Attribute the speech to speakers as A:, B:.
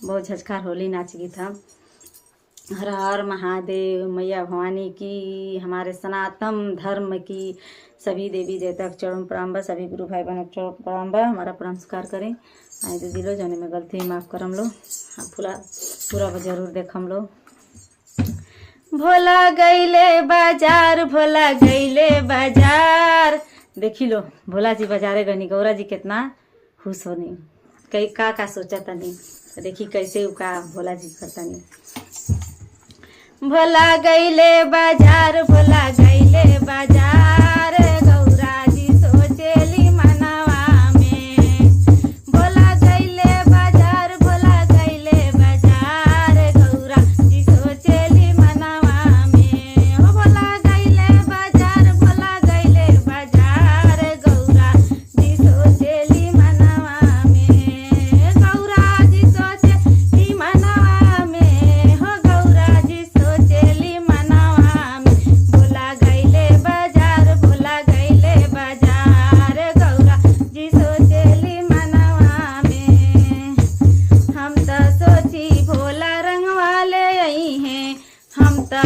A: बहुत झचकार होली नाच गई था। हर हर महादेव, मैया भवानी की, हमारे सनातन धर्म की सभी देवी देवता के चरण प्रणाम बा, सभी गुरु भाई बहन के चरण प्रणाम बा। हमारा प्रणाम स्वीकार करें। आए दीदी लो जाने में गलती माफ़ करम लो। पूरा जरूर देखम लो। भोला गईले बाजार, भोला गईले बाजार। देखी लो भोला जी बाजारे गनी, गौरा जी कितना खुश होनी, कई का सोचा तनी। देखी कैसे का भोला जी करतनी। भोला गईले बाजार, भोला गईले बाजार, गौरा जी सोचेली मनवा में। भोला गईले बाजार, भोला गईले बाजार, गौरा जी सोचेली मनवा में। हो भोला गईले बाजार, भोला गईले बाजार, गौरा जी सोचेली मनवा में। गौरा जी सोचेली मनवा में, हो गौरा जी सोचेली मनवा में। भोला गईले बाजार, भोला गईले बाजार, गौरा जी सोचेली मनवा में। हम तो सोची भोला रंग वाले आई हैं, हम तो